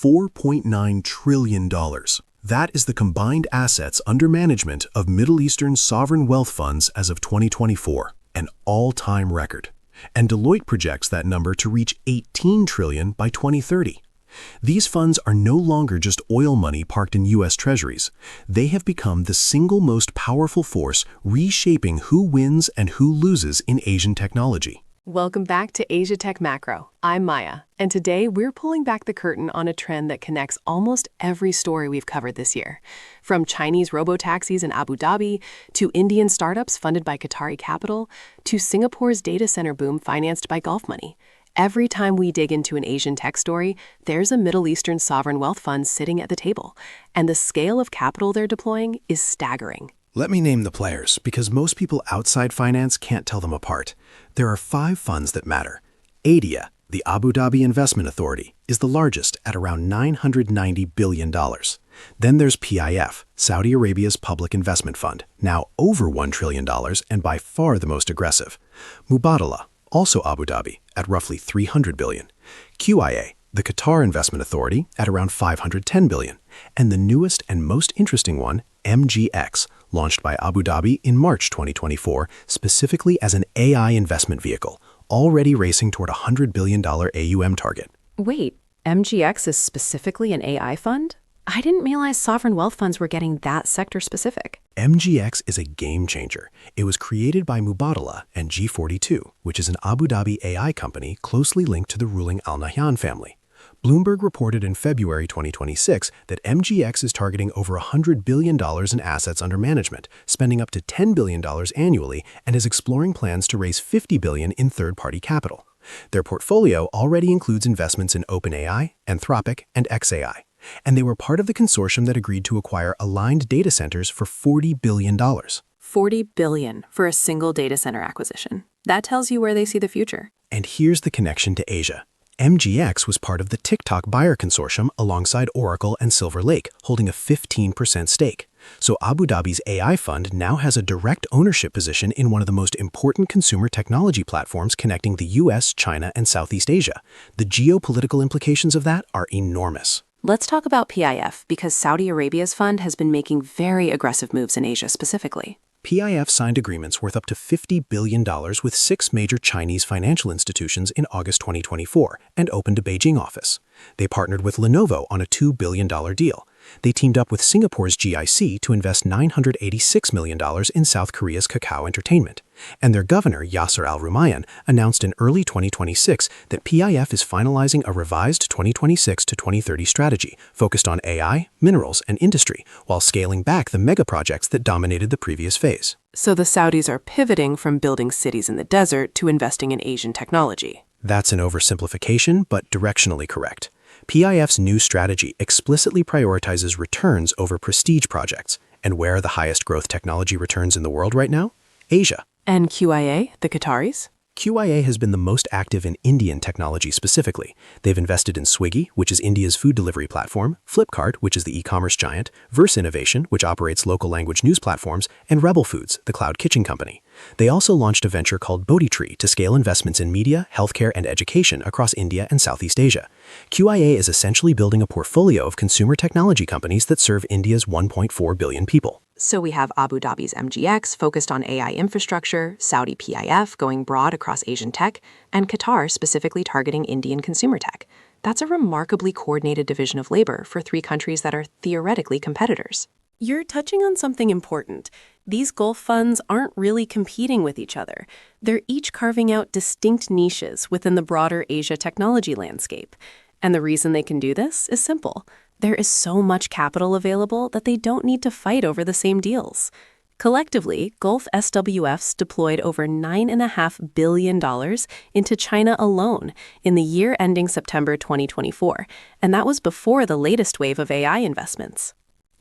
$4.9 trillion. That is the combined assets under management of Middle Eastern sovereign wealth funds as of 2024, an all-time record. And Deloitte projects that number to reach $18 trillion by 2030. These funds are no longer just oil money parked in U.S. treasuries. They have become the single most powerful force reshaping who wins and who loses in Asian technology. Welcome back to Asia Tech Macro. I'm Maya, and today we're pulling back the curtain on a trend that connects almost every story we've covered this year. From Chinese robo-taxis in Abu Dhabi, to Indian startups funded by Qatari capital, to Singapore's data center boom financed by Gulf money. Every time we dig into an Asian tech story, there's a Middle Eastern sovereign wealth fund sitting at the table, and the scale of capital they're deploying is staggering. Let me name the players, because most people outside finance can't tell them apart. There are 5 funds that matter. ADIA, the Abu Dhabi Investment Authority, is the largest at around $990 billion. Then there's PIF, Saudi Arabia's public investment fund, now over $1 trillion and by far the most aggressive. Mubadala, also Abu Dhabi, at roughly $300 billion. QIA, the Qatar Investment Authority, at around $510 billion. And the newest and most interesting one, MGX, launched by Abu Dhabi in March 2024, specifically as an AI investment vehicle, already racing toward a $100 billion AUM target. Wait, MGX is specifically an AI fund? I didn't realize sovereign wealth funds were getting that sector-specific. MGX is a game changer. It was created by Mubadala and G42, which is an Abu Dhabi AI company closely linked to the ruling Al Nahyan family. Bloomberg reported in February 2026 that MGX is targeting over $100 billion in assets under management, spending up to $10 billion annually, and is exploring plans to raise $50 billion in third-party capital. Their portfolio already includes investments in OpenAI, Anthropic, and xAI. And they were part of the consortium that agreed to acquire aligned data centers for $40 billion. $40 billion for a single data center acquisition. That tells you where they see the future. And here's the connection to Asia. MGX was part of the TikTok buyer consortium alongside Oracle and Silver Lake, holding a 15% stake. So Abu Dhabi's AI fund now has a direct ownership position in one of the most important consumer technology platforms connecting the US, China, and Southeast Asia. The geopolitical implications of that are enormous. Let's talk about PIF, because Saudi Arabia's fund has been making very aggressive moves in Asia specifically. PIF signed agreements worth up to $50 billion with 6 major Chinese financial institutions in August 2024 and opened a Beijing office. They partnered with Lenovo on a $2 billion deal. They teamed up with Singapore's GIC to invest $986 million in South Korea's Kakao Entertainment. And their governor, Yasser Al-Rumayyan, announced in early 2026 that PIF is finalizing a revised 2026 to 2030 strategy focused on AI, minerals, and industry, while scaling back the mega projects that dominated the previous phase. So the Saudis are pivoting from building cities in the desert to investing in Asian technology. That's an oversimplification, but directionally correct. PIF's new strategy explicitly prioritizes returns over prestige projects. And where are the highest growth technology returns in the world right now? Asia. And QIA, the Qataris? QIA has been the most active in Indian technology specifically. They've invested in Swiggy, which is India's food delivery platform, Flipkart, which is the e-commerce giant, Verse Innovation, which operates local language news platforms, and Rebel Foods, the cloud kitchen company. They also launched a venture called Bodhi Tree to scale investments in media, healthcare, and education across India and Southeast Asia. QIA is essentially building a portfolio of consumer technology companies that serve India's 1.4 billion people. So we have Abu Dhabi's MGX focused on AI infrastructure, Saudi PIF going broad across Asian tech, and Qatar specifically targeting Indian consumer tech. That's a remarkably coordinated division of labor for 3 countries that are theoretically competitors. You're touching on something important. These Gulf funds aren't really competing with each other. They're each carving out distinct niches within the broader Asia technology landscape. And the reason they can do this is simple. There is so much capital available that they don't need to fight over the same deals. Collectively, Gulf SWFs deployed over $9.5 billion into China alone in the year ending September 2024, and that was before the latest wave of AI investments.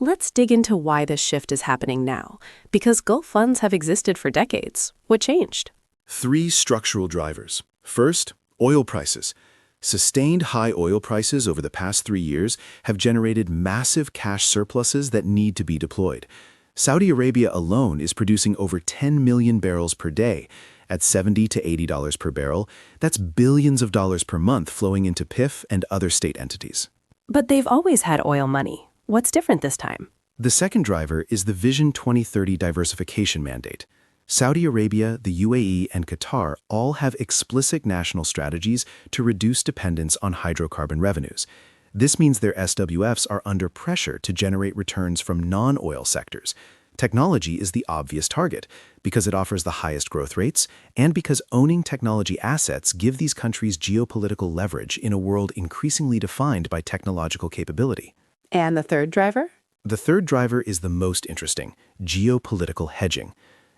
Let's dig into why this shift is happening now, because Gulf funds have existed for decades. What changed? 3 structural drivers. First, oil prices. Sustained high oil prices over the past 3 years have generated massive cash surpluses that need to be deployed. Saudi Arabia alone is producing over 10 million barrels per day. At $70 to $80 per barrel, that's billions of dollars per month flowing into PIF and other state entities. But they've always had oil money. What's different this time? The second driver is the Vision 2030 diversification mandate. Saudi Arabia, the UAE, and Qatar all have explicit national strategies to reduce dependence on hydrocarbon revenues. This means their SWFs are under pressure to generate returns from non-oil sectors. Technology is the obvious target because it offers the highest growth rates and because owning technology assets give these countries geopolitical leverage in a world increasingly defined by technological capability. And the third driver? The third driver is the most interesting: geopolitical hedging.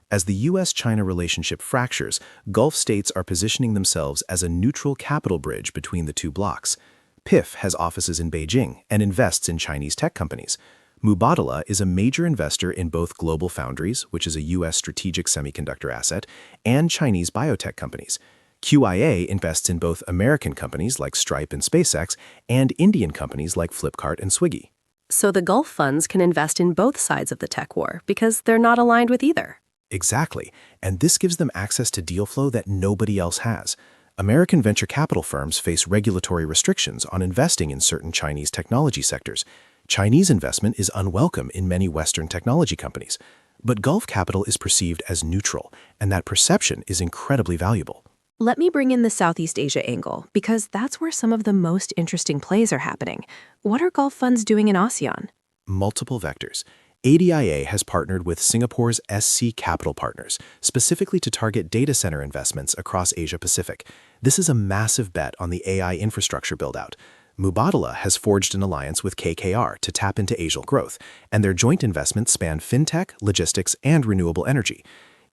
As the U.S.-China relationship fractures, Gulf states are positioning themselves as a neutral capital bridge between the two blocs. PIF has offices in Beijing and invests in Chinese tech companies. Mubadala is a major investor in both Global Foundries, which is a U.S. strategic semiconductor asset, and Chinese biotech companies. QIA invests in both American companies like Stripe and SpaceX and Indian companies like Flipkart and Swiggy. So the Gulf funds can invest in both sides of the tech war because they're not aligned with either. Exactly, and this gives them access to deal flow that nobody else has. American venture capital firms face regulatory restrictions on investing in certain Chinese technology sectors. Chinese investment is unwelcome in many Western technology companies. But Gulf capital is perceived as neutral, and that perception is incredibly valuable. Let me bring in the Southeast Asia angle, because that's where some of the most interesting plays are happening. What are Gulf funds doing in ASEAN? Multiple vectors. ADIA has partnered with Singapore's SC Capital Partners, specifically to target data center investments across Asia-Pacific. This is a massive bet on the AI infrastructure build-out. Mubadala has forged an alliance with KKR to tap into Asian growth, and their joint investments span fintech, logistics, and renewable energy.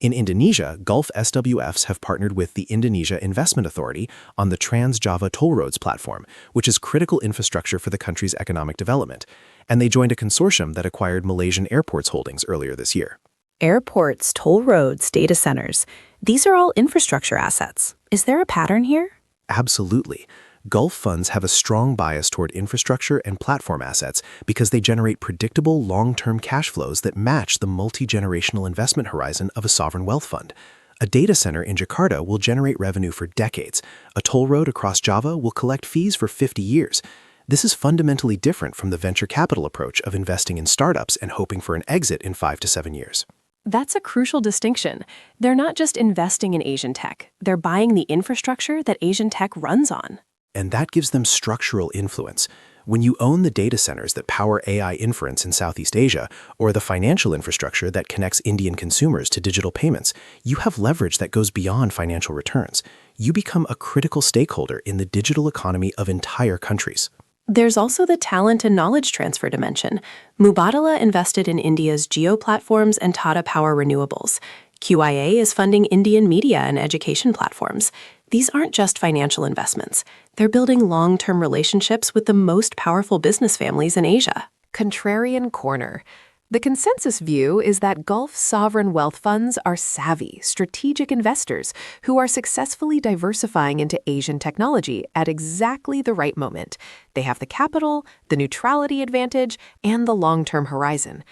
In Indonesia, Gulf SWFs have partnered with the Indonesia Investment Authority on the Trans-Java Toll Roads platform, which is critical infrastructure for the country's economic development. And they joined a consortium that acquired Malaysian Airports Holdings earlier this year. Airports, toll roads, data centers. These are all infrastructure assets. Is there a pattern here? Absolutely. Gulf funds have a strong bias toward infrastructure and platform assets because they generate predictable long-term cash flows that match the multi-generational investment horizon of a sovereign wealth fund. A data center in Jakarta will generate revenue for decades. A toll road across Java will collect fees for 50 years. This is fundamentally different from the venture capital approach of investing in startups and hoping for an exit in 5 to 7 years. That's a crucial distinction. They're not just investing in Asian tech. They're buying the infrastructure that Asian tech runs on. And that gives them structural influence. When you own the data centers that power AI inference in Southeast Asia, or the financial infrastructure that connects Indian consumers to digital payments, you have leverage that goes beyond financial returns. You become a critical stakeholder in the digital economy of entire countries. There's also the talent and knowledge transfer dimension. Mubadala invested in India's Geo platforms and Tata Power Renewables. QIA is funding Indian media and education platforms. These aren't just financial investments. They're building long-term relationships with the most powerful business families in Asia. Contrarian corner. The consensus view is that Gulf sovereign wealth funds are savvy, strategic investors who are successfully diversifying into Asian technology at exactly the right moment. They have the capital, the neutrality advantage, and the long-term horizon.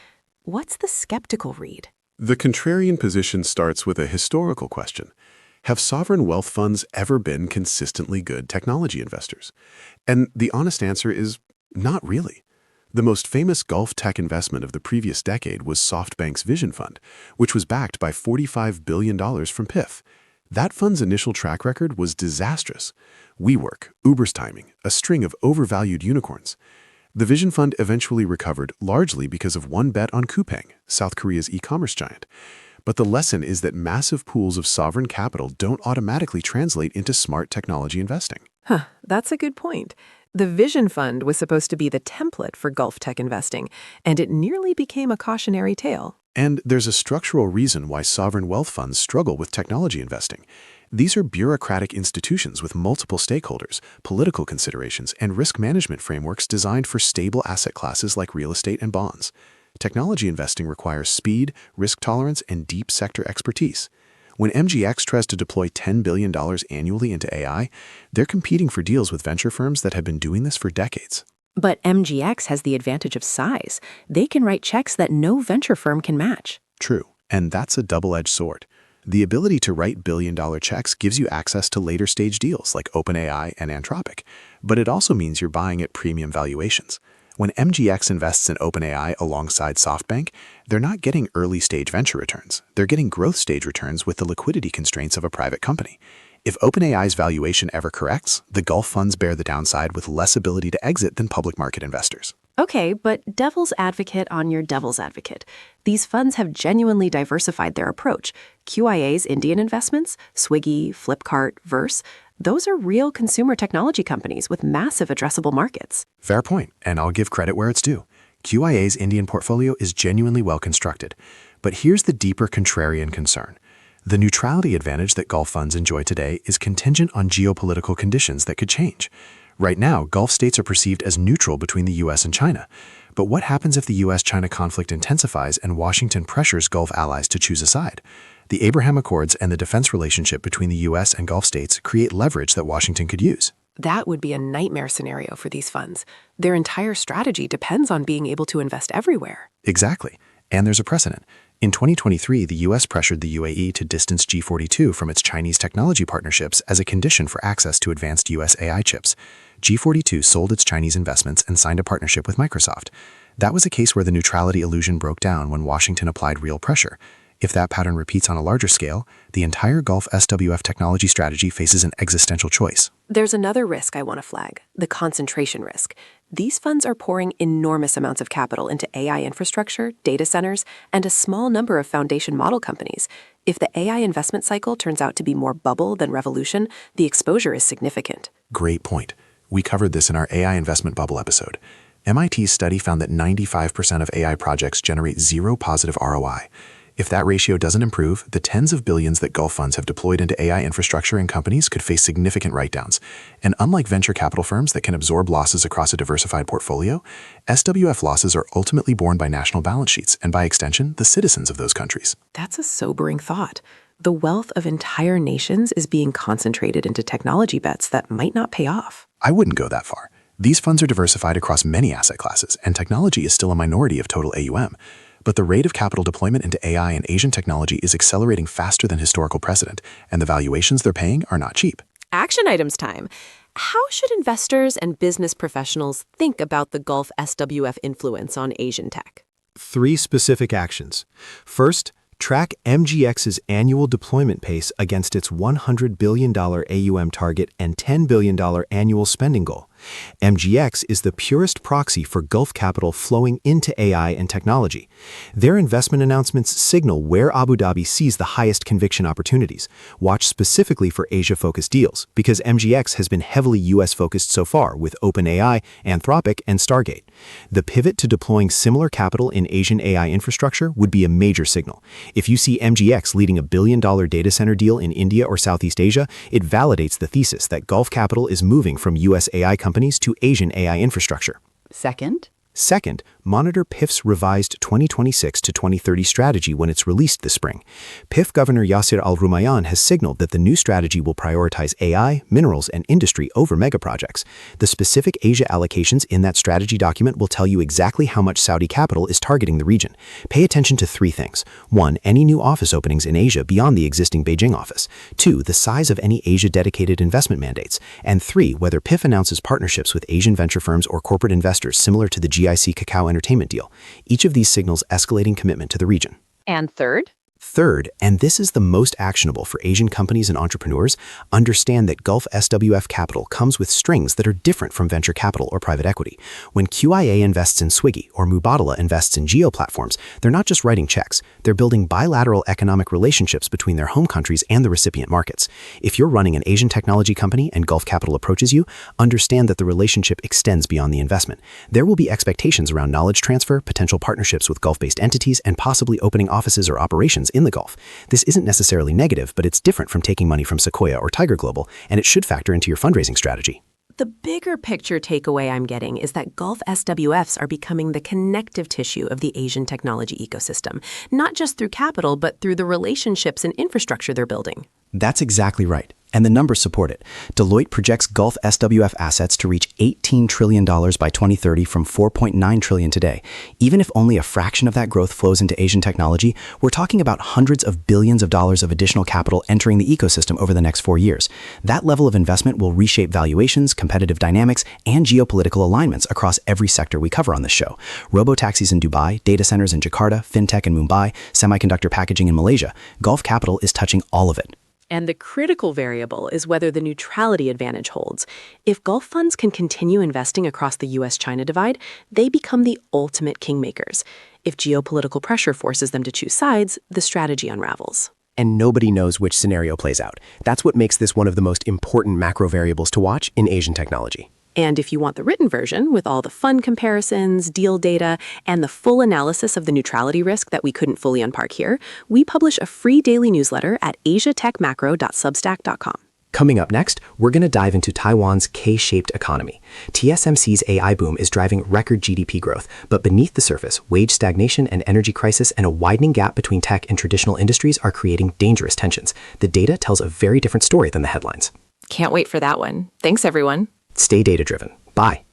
What's the skeptical read? The contrarian position starts with a historical question. Have sovereign wealth funds ever been consistently good technology investors? And the honest answer is not really. The most famous Gulf tech investment of the previous decade was SoftBank's Vision Fund, which was backed by $45 billion from PIF. That fund's initial track record was disastrous. WeWork, Uber's timing, a string of overvalued unicorns. The Vision Fund eventually recovered largely because of one bet on Coupang, South Korea's e-commerce giant. But the lesson is that massive pools of sovereign capital don't automatically translate into smart technology investing. That's a good point. The Vision Fund was supposed to be the template for Gulf tech investing, and it nearly became a cautionary tale. And there's a structural reason why sovereign wealth funds struggle with technology investing. These are bureaucratic institutions with multiple stakeholders, political considerations, and risk management frameworks designed for stable asset classes like real estate and bonds. Technology investing requires speed, risk tolerance, and deep sector expertise. When MGX tries to deploy $10 billion annually into AI, they're competing for deals with venture firms that have been doing this for decades. But MGX has the advantage of size. They can write checks that no venture firm can match. True, and that's a double-edged sword. The ability to write billion-dollar checks gives you access to later-stage deals like OpenAI and Anthropic, but it also means you're buying at premium valuations. When MGX invests in OpenAI alongside SoftBank, they're not getting early-stage venture returns. They're getting growth-stage returns with the liquidity constraints of a private company. If OpenAI's valuation ever corrects, the Gulf funds bear the downside with less ability to exit than public market investors. Okay, but devil's advocate on your devil's advocate. These funds have genuinely diversified their approach. QIA's Indian investments, Swiggy, Flipkart, Verse, those are real consumer technology companies with massive addressable markets. Fair point, and I'll give credit where it's due. QIA's Indian portfolio is genuinely well constructed. But here's the deeper contrarian concern. The neutrality advantage that Gulf funds enjoy today is contingent on geopolitical conditions that could change. Right now, Gulf states are perceived as neutral between the U.S. and China. But what happens if the U.S.-China conflict intensifies and Washington pressures Gulf allies to choose a side? The Abraham Accords and the defense relationship between the U.S. and Gulf states create leverage that Washington could use. That would be a nightmare scenario for these funds. Their entire strategy depends on being able to invest everywhere. Exactly. And there's a precedent. In 2023, the U.S. pressured the UAE to distance G42 from its Chinese technology partnerships as a condition for access to advanced U.S. AI chips. G42 sold its Chinese investments and signed a partnership with Microsoft. That was a case where the neutrality illusion broke down when Washington applied real pressure. If that pattern repeats on a larger scale, the entire Gulf SWF technology strategy faces an existential choice. There's another risk I want to flag, the concentration risk. These funds are pouring enormous amounts of capital into AI infrastructure, data centers, and a small number of foundation model companies. If the AI investment cycle turns out to be more bubble than revolution, the exposure is significant. Great point. We covered this in our AI investment bubble episode. MIT's study found that 95% of AI projects generate zero positive ROI. If that ratio doesn't improve, the tens of billions that Gulf funds have deployed into AI infrastructure and companies could face significant write-downs. And unlike venture capital firms that can absorb losses across a diversified portfolio, SWF losses are ultimately borne by national balance sheets and, by extension, the citizens of those countries. That's a sobering thought. The wealth of entire nations is being concentrated into technology bets that might not pay off. I wouldn't go that far. These funds are diversified across many asset classes, and technology is still a minority of total AUM. But the rate of capital deployment into AI and Asian technology is accelerating faster than historical precedent, and the valuations they're paying are not cheap. Action items time. How should investors and business professionals think about the Gulf SWF influence on Asian tech? 3 specific actions. First, track MGX's annual deployment pace against its $100 billion AUM target and $10 billion annual spending goal. MGX is the purest proxy for Gulf capital flowing into AI and technology. Their investment announcements signal where Abu Dhabi sees the highest conviction opportunities. Watch specifically for Asia-focused deals, because MGX has been heavily US-focused so far with OpenAI, Anthropic, and Stargate. The pivot to deploying similar capital in Asian AI infrastructure would be a major signal. If you see MGX leading a billion-dollar data center deal in India or Southeast Asia, it validates the thesis that Gulf capital is moving from US AI companies to Asian AI infrastructure. Second, monitor PIF's revised 2026 to 2030 strategy when it's released this spring. PIF Governor Yasir Al-Rumayyan has signaled that the new strategy will prioritize AI, minerals, and industry over megaprojects. The specific Asia allocations in that strategy document will tell you exactly how much Saudi capital is targeting the region. Pay attention to 3 things. 1, any new office openings in Asia beyond the existing Beijing office. 2, the size of any Asia-dedicated investment mandates. And 3, whether PIF announces partnerships with Asian venture firms or corporate investors similar to the GIC Cacao Entertainment deal. Each of these signals escalating commitment to the region. And third, Third, and this is the most actionable for Asian companies and entrepreneurs, understand that Gulf SWF capital comes with strings that are different from venture capital or private equity. When QIA invests in Swiggy or Mubadala invests in geo platforms, they're not just writing checks, they're building bilateral economic relationships between their home countries and the recipient markets. If you're running an Asian technology company and Gulf capital approaches you, understand that the relationship extends beyond the investment. There will be expectations around knowledge transfer, potential partnerships with Gulf-based entities, and possibly opening offices or operations in the Gulf. This isn't necessarily negative, but it's different from taking money from Sequoia or Tiger Global, and it should factor into your fundraising strategy. the bigger picture takeaway I'm getting is that Gulf SWFs are becoming the connective tissue of the Asian technology ecosystem, not just through capital, but through the relationships and infrastructure they're building. That's exactly right. And the numbers support it. Deloitte projects Gulf SWF assets to reach $18 trillion by 2030 from $4.9 trillion today. Even if only a fraction of that growth flows into Asian technology, we're talking about hundreds of billions of dollars of additional capital entering the ecosystem over the next 4 years. That level of investment will reshape valuations, competitive dynamics, and geopolitical alignments across every sector we cover on this show. Robotaxis in Dubai, data centers in Jakarta, fintech in Mumbai, semiconductor packaging in Malaysia. Gulf capital is touching all of it. And the critical variable is whether the neutrality advantage holds. If Gulf funds can continue investing across the US-China divide, they become the ultimate kingmakers. If geopolitical pressure forces them to choose sides, the strategy unravels. And nobody knows which scenario plays out. That's what makes this one of the most important macro variables to watch in Asian technology. And if you want the written version with all the fund comparisons, deal data, and the full analysis of the neutrality risk that we couldn't fully unpack here, we publish a free daily newsletter at asiatechmacro.substack.com. Coming up next, we're going to dive into Taiwan's K-shaped economy. TSMC's AI boom is driving record GDP growth, but beneath the surface, wage stagnation, an energy crisis, and a widening gap between tech and traditional industries are creating dangerous tensions. The data tells a very different story than the headlines. Can't wait for that one. Thanks, everyone. Stay data-driven. Bye.